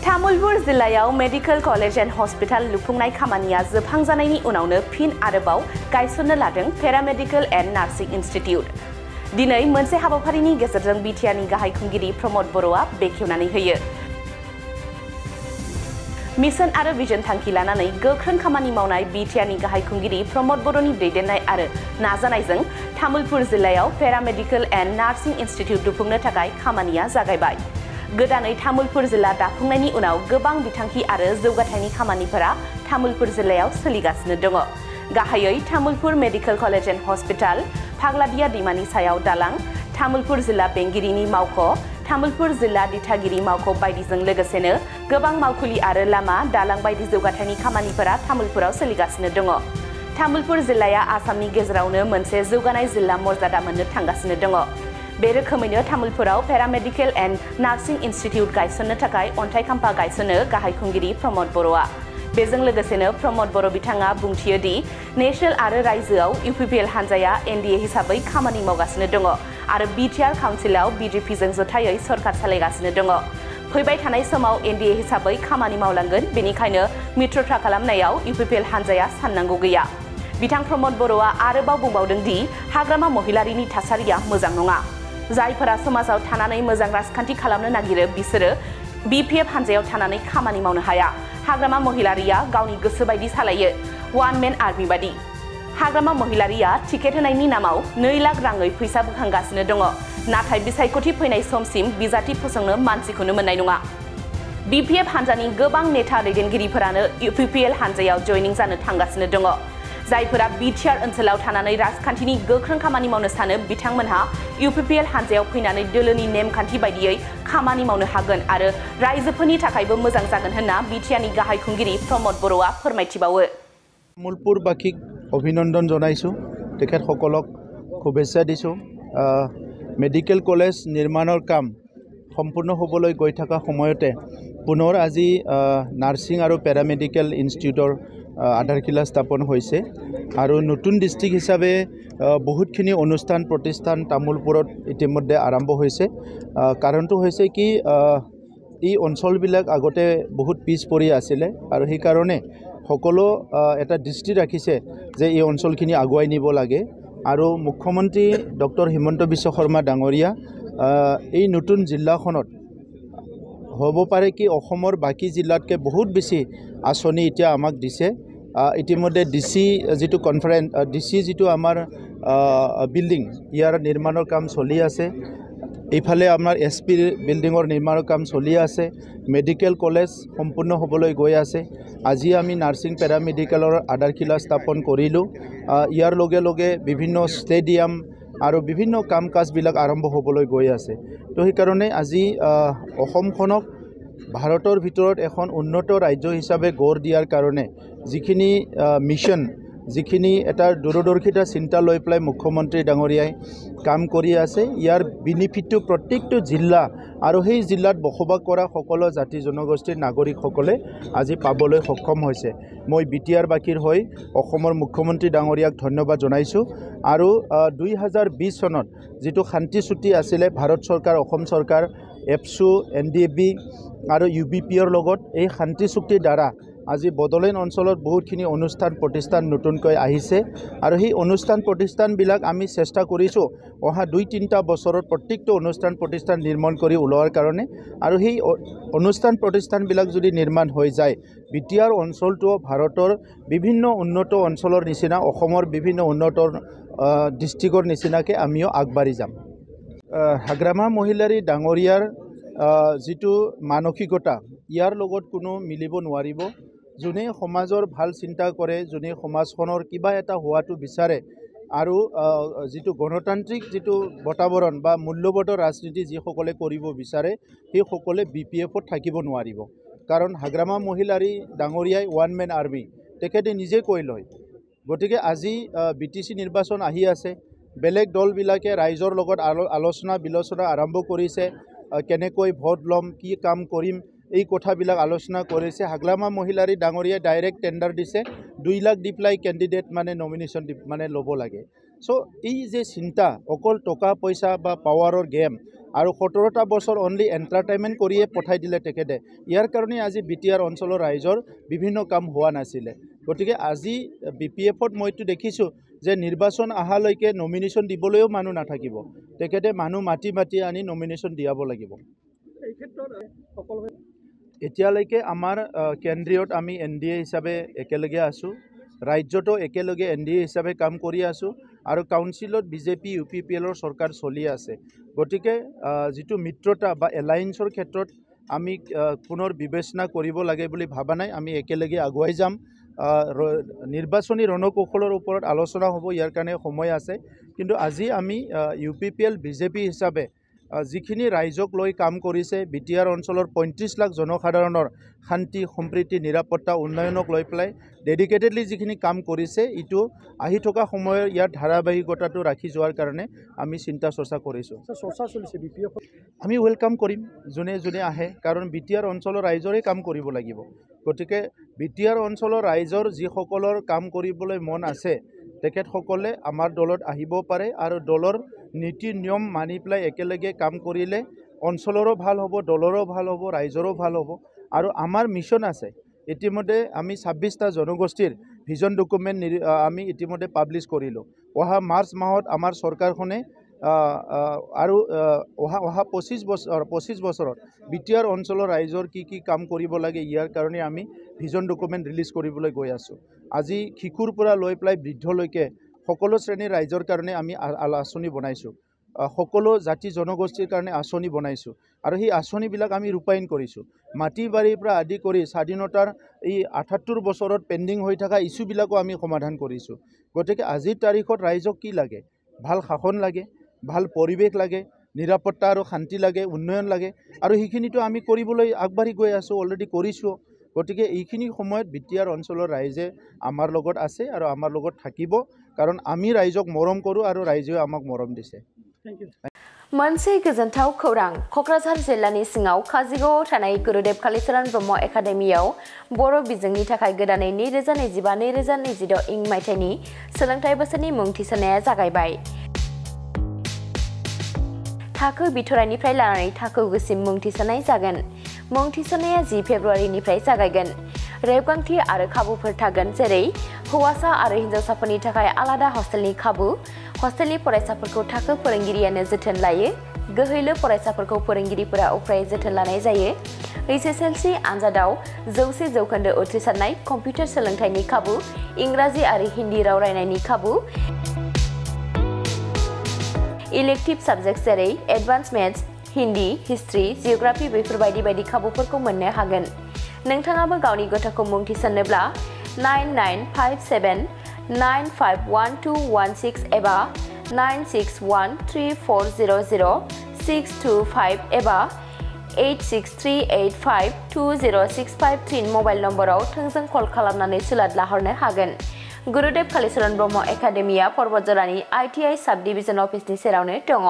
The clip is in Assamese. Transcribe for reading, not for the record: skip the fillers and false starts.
तामुलपुर जिल्लायाव मेडिकल कलेज एन्ड हस्पिटाल लुफुंनाय खामानिया जोबहांजानायनि उनावनो फिन आरोबाव गायसननो लादों पेरामेडिकल एन्ड नार्सिं इन्स्टिट्यूट। दिनै मोनसे हाबाफारिनि गेजेरजों बिटिआरनि गाहाय खुंगिरि प्रमद बर'आ बेखेवनानै होयो। मिशन आरो विजन थांखि लानानै गोख्रों खामानि मावनाय बिटिआरनि गाहाय खुंगिरि प्रमद बर'नि दैदेननाय आरो नाजानायजों तामुलपुर जिल्लायाव पेरामेडिकल एन्ड नार्सिं इन्स्टिट्यूट लुफुंनो थाखाय खामानिया जागायबाय। गोदानै तामुलपुर जिल्ला दाफुंनायनि उनाव गोबां बिथांखि आरो जौगाथायनि खामानिफोरा तामुलपुर जिल्लायाव सोलिगासिनो दङ। गाहायै Tamulpur medical college and hospital, फाग्लादिया दैमानि सायाव दालां, तामुलपुर जिल्ला बेंगिरिनि मावख', तामुलपुर जिल्ला दिथागिरि मावख' बायदिजों लोगोसेनो गोबां मावखुलि आरो लामा, दालां बायदि जौगाथायनि खामानिफोरा तामुलपुराव सोलिगासिनो दङ। तामुलपुर जिल्लाया आसामनि गेजेरावनो मोनसे जौगानाय जिल्ला मर्यादा मोननो थांगासिनो दङ। बे रोखोमैनो तामुलपुराव पेरामेडिकल एन्ड नार्सिं इन्स्टिट्यूट गायसननो थाखाय अन्थाइ खाम्फा गायसनो गाहाय खुंगिरि प्रमद बर'आ। बेजों लोगोसेनो प्रमद बर' बिथाङा बुंथियो दि नेशनेल आरो रायजोआव इउपिपिएल हानजाया एनडिए हिसाबै खामानि मावगासिनो दङ आरो बिटिआर काउन्सिलाव बिजेपिजों जथायै सरकार सालायगासिनो दङ। फैबाय थानाय समाव एनडिए हिसाबै खामानि मावलांगोन, बेनिखायनो मित्रता खालामनायाव इउपिपिएल हानजाया साननांगौ गैया। बिथां प्रमद बर'आ आरोबाव बुंबावदों दि हाग्रामा महिलारिनि थासारिया मोजां नङा। जायफोरा समाजाव थानानै मोजां राजखान्थि खालामनो नागिरो बिसोरो बिपिएफ हानजायाव थानानै खामानि मावनो हाया। हाग्रामा महिलारिया गावनि गोसो बायदि सालायो, वान मेन आर्मि बायदि। हाग्रामा महिलारिया टिकेट होनायनि नामाव 2 लाख राङै फैसा बोखांगासिनो दङ, नाथाय बिसायख'थि फैनाय समसिम बिजाथि फसंनो मानसिखौनो मोननाय नङा। बिपिएफ हानजानि गोबां नेता दैदेनगिरिफोरानो इउपिपिएल हानजायाव जयनिं जानो थांगासिनो दङ। जायफोरा बिटिआर ओनसोलाव थानानै राजखान्थिनि गोख्रों खामानि मावनो सानो बिथांमोनहा इउपिपिएल हानजायाव फैनानै दोलोनि नेमखान्थि बायदियै खामानि मावनो हागोन आरो रायजोफोरनि थाखायबो मोजां जागोन होनना बिटिआरनि गाहाय खुंगिरि प्रमद बर'आ फोरमायथिबावो। तामुलपुरबासीक अभिनन्दन जनाइছোঁ, तेखेतসকলক शुभेच्छा दिছোঁ। मेडिकल कलेज निर्माणৰ কাম সম্পূৰ্ণ হ'বলৈ গৈ থকা সময়তে পুনৰ আজি নাৰ্ছিং আৰু পেৰামেডিকেল ইনষ্টিটিউটৰ আধাৰশিলা স্থাপন হৈছে আৰু নতুন ডিষ্ট্ৰিক্ট হিচাপে বহুতখিনি অনুষ্ঠান প্ৰতিষ্ঠান তামুলপুৰত ইতিমধ্যে আৰম্ভ হৈছে। কাৰণটো হৈছে কি এই অঞ্চলবিলাক আগতে বহুত পিছ পৰি আছিলে আৰু সেইকাৰণে সকলো এটা দৃষ্টি ৰাখিছে যে এই অঞ্চলখিনি আগুৱাই নিব লাগে আৰু মুখ্যমন্ত্ৰী ডক্টৰ হিমন্ত বিশ্ব শৰ্মা ডাঙৰীয়া এই নতুন জিলাখনত হ'ব পাৰে কি অসমৰ বাকী জিলাতকৈ বহুত বেছি আঁচনি এতিয়া আমাক দিছে। ইতিমধ্যে ডিচি যিটো কনফাৰেন্স ডিচি যিটো আমাৰ বিল্ডিং ইয়াৰ নিৰ্মাণৰ কাম চলি আছে। এইফালে আমাৰ এছপি বিল্ডিঙৰ নিৰ্মাণৰ কাম চলি আছে। মেডিকেল কলেজ সম্পূৰ্ণ হ'বলৈ গৈ আছে। আজি আমি নাৰ্ছিং পেৰামেডিকেলৰ আধাৰশিলা স্থাপন কৰিলোঁ। ইয়াৰ লগে লগে বিভিন্ন ষ্টেডিয়াম আৰু বিভিন্ন কাম কাজবিলাক আৰম্ভ হ'বলৈ গৈ আছে। তো সেইকাৰণে আজি অসমখনক ভাৰতৰ ভিতৰত এখন উন্নত ৰাজ্য হিচাপে গঢ় দিয়াৰ কাৰণে যিখিনি মিছন, যিখিনি এটা দূৰদৰ্শিতা চিন্তা লৈ পেলাই মুখ্যমন্ত্ৰী ডাঙৰীয়াই কাম কৰি আছে, ইয়াৰ বেনিফিটটো প্ৰত্যেকটো জিলা আৰু সেই জিলাত বসবাস কৰা সকলো জাতি জনগোষ্ঠীৰ নাগৰিকসকলে আজি পাবলৈ সক্ষম হৈছে। মই বিটিআৰবাসীৰ হৈ অসমৰ মুখ্যমন্ত্ৰী ডাঙৰীয়াক ধন্যবাদ জনাইছোঁ আৰু 2020 চনত যিটো শান্তি চুক্তি আছিলে ভাৰত চৰকাৰ, অসম চৰকাৰ, এপছু, এনডিএফবি আৰু ইউবিপিৰ লগত, এই শান্তি চুক্তিৰ দ্বাৰা আজি বড়োলেণ্ড অঞ্চলত বহুতখিনি অনুষ্ঠান প্ৰতিষ্ঠান নতুনকৈ আহিছে আৰু সেই অনুষ্ঠান প্ৰতিষ্ঠানবিলাক আমি চেষ্টা কৰিছোঁ অহা 2-3টা বছৰত প্ৰত্যেকটো অনুষ্ঠান প্ৰতিষ্ঠান নিৰ্মাণ কৰি ওলোৱাৰ কাৰণে। আৰু সেই অনুষ্ঠান প্ৰতিষ্ঠানবিলাক যদি নিৰ্মাণ হৈ যায়, বিটিআৰ অঞ্চলটো ভাৰতৰ বিভিন্ন উন্নত অঞ্চলৰ নিচিনা, অসমৰ বিভিন্ন উন্নত ডিষ্ট্ৰিক্টৰ নিচিনাকৈ আমিও আগবাঢ়ি যাম। হাগ্ৰামা মহিলাৰী ডাঙৰীয়াৰ যিটো মানসিকতা, ইয়াৰ লগত কোনো মিলিব নোৱাৰিব। যোনে সমাজৰ ভাল চিন্তা কৰে, যোনে সমাজখনৰ কিবা এটা হোৱাটো বিচাৰে আৰু যিটো গণতান্ত্ৰিক যিটো বাতাবৰণ বা মূল্যবোধৰ ৰাজনীতি যিসকলে কৰিব বিচাৰে, সেইসকলে বিপিএফত থাকিব নোৱাৰিব। কাৰণ হাগ্ৰামা মহিলাৰী ডাঙৰীয়াই ওৱান মেন আৰ্মি, তেখেতে নিজে কৈ লয়। গতিকে আজি বিটিচি নিৰ্বাচন আহি আছে, বেলেগ দলবিলাকে ৰাইজৰ লগত আলোচনা বিলোচনা আৰম্ভ কৰিছে, কেনেকৈ ভোট ল'ম, কি কাম কৰিম, এই কথাবিলাক আলোচনা কৰিছে। হাগ্ৰামা মহিলাৰী ডাঙৰীয়াই ডাইৰেক্ট টেণ্ডাৰ দিছে, 2 লাখ দি পেলাই কেণ্ডিডেট মানে নমিনেশ্যন ল'ব লাগে। সো এই যে চিন্তা অকল টকা পইচা বা পাৱাৰৰ গেম আৰু 17টা বছৰ অনলি এণ্টাৰটেইনমেণ্ট কৰিয়ে পঠাই দিলে তেখেতে ইয়াৰ কাৰণে আজি BTR অঞ্চলৰ ৰাইজৰ বিভিন্ন কাম হোৱা নাছিলে গতিকে আজি BPF-ত মইতো দেখিছোঁ যে নিৰ্বাচন আহালৈকে নমিনেশ্যন দিবলৈও মানুহ নাথাকিব তেখেতে মানুহ মাতি আনি নমিনেশ্যন দিয়াব লাগিব এতিয়ালৈকে আমাৰ কেন্দ্ৰীয়ত আমি NDA হিচাপে একেলগে আছোঁ ৰাজ্যতো একেলগে NDA হিচাপে কাম কৰি আছোঁ আৰু কাউন্সিলত BJP UPPLৰ চৰকাৰ চলি আছে গতিকে যিটো মিত্ৰতা বা এলায়েন্সৰ ক্ষেত্ৰত আমি পুনৰ বিবেচনা কৰিব লাগে বুলি ভাবা নাই আমি একেলগে আগুৱাই যাম নিৰ্বাচনী ৰণকৌশলৰ ওপৰত আলোচনা হ'ব ইয়াৰ কাৰণে সময় আছে কিন্তু আজি আমি UPPL BJP হিচাপে যিখিনি ৰাইজক লৈ কাম কৰিছে BTR অঞ্চলৰ 35 লাখ জনসাধাৰণৰ শান্তি সম্প্ৰীতি নিৰাপত্তা উন্নয়নক লৈ পেলাই ডেডিকেটেডলি যিখিনি কাম কৰিছে ইটো আহি থকা সময়ৰ ইয়াৰ ধাৰাবাহিকতাটো ৰাখি যোৱাৰ কাৰণে আমি চিন্তা চৰ্চা কৰিছোঁ চৰ্চা চলিছে BPF আমি ওয়েলকাম কৰিম যোনে আহে কাৰণ BTR অঞ্চলৰ ৰাইজৰে কাম কৰিব লাগিব গতিকে BTR অঞ্চলৰ ৰাইজৰ যিসকলৰ কাম কৰিবলৈ মন আছে তেখেতসকলে আমাৰ দলত আহিব পাৰে আৰু দলৰ নীতি নিয়ম মানি পেলাই একেলগে কাম কৰিলে অঞ্চলৰো ভাল হ'ব দলৰো ভাল হ'ব ৰাইজৰো ভাল হ'ব আৰু আমাৰ মিছন আছে ইতিমধ্যে আমি 26টা জনগোষ্ঠীৰ ভিজন ডকুমেণ্ট আমি ইতিমধ্যে পাব্লিছ কৰিলোঁ অহা মাৰ্চ মাহত আমাৰ চৰকাৰখনে আৰু অহা 25 বছৰত BTR অঞ্চলৰ ৰাইজৰ কি কাম কৰিব লাগে ইয়াৰ কাৰণে আমি ভিজন ডকুমেণ্ট ৰিলিজ কৰিবলৈ গৈ আছোঁ আজি শিশুৰ পৰা লৈ পেলাই বৃদ্ধলৈকে সকলো শ্ৰেণীৰ ৰাইজৰ কাৰণে আমি আঁচনি বনাইছোঁ সকলো জাতি জনগোষ্ঠীৰ কাৰণে আঁচনি বনাইছোঁ আৰু সেই আঁচনিবিলাক আমি ৰূপায়ণ কৰিছোঁ মাটি বাৰীৰ পৰা আদি কৰি স্বাধীনতাৰ এই 78 বছৰত পেণ্ডিং হৈ থকা ইছ্যুবিলাকো আমি সমাধান কৰিছোঁ গতিকে আজিৰ তাৰিখত ৰাইজক কি লাগে ভাল শাসন লাগে ভাল পৰিৱেশ লাগে নিৰাপত্তা আৰু শান্তি লাগে উন্নয়ন লাগে আৰু সেইখিনিতো আমি কৰিবলৈ আগবাঢ়ি গৈ আছোঁ অলৰেডি কৰিছোঁ গতিকে এইখিনি সময়ত BTR অঞ্চলৰ ৰাইজে আমাৰ লগত আছে আৰু আমাৰ লগত থাকিব কাৰণ আমি ৰাইজক মৰম কৰোঁ আৰু ৰাইজেও আমাক মৰম দিছে मोनसे गोजोनथाव खौरां कक्राझार जिल्लानि सिङाव काजिगावआव थानाय गुरुदेव कालिचरण ब्रह्म एकाडेमियाव बर' बिजोंनि थाखाय गोदानै 2025-2026 इं मायथाइनि सोलोंथाइ बोसोरनि मुं थिसननाया जागायबाय थाखो बिथराइनिफ्राय लानानै थाखो गुसिम मुं थिसननाय जागोन मुं थिसननाया 10 फेब्रुवारिनिफ्राय जागायगोन रेबगांथि आरो खाबुफोर थागोन जेरै हौवासा आरो हिनजावसाफोरनि थाखाय आलादा हस्टेलनि खाबु हस्टेलनि फरायसाफोरखौ थाखो फोरोंगिरियानो जोथोन लायो गोहैलो फरायसाफोरखौ फोरोंगिरिफोरा उफ्रायै जोथोन लानाय जायो HSLC आनजादाव 100% उथ्रिसारनाय कम्पिउटार सोलोंथाइनि खाबु इंराजि आरो हिन्दी राव रायनायनि खाबु इलेक्टिव साबजेक्ट जेरै advance maths Hindi history geography बेफोरबायदि बायदि खाबुफोरखौ मोननो हागोन नोंथाङाबो गावनि गथ'खौ मुं थिसननोब्ला 9957951216 एबा 9613400625 एबा 8638520653 मबाइल नम्बराव थोंजों कल खालामनानै सुलाद लाहरनो हागोन गुरुदेव कालिचरण ब्रह्म एकाडेमिया पर्वतजरानि ITI साब डिभिजन अफिसनि सेरावनो दङ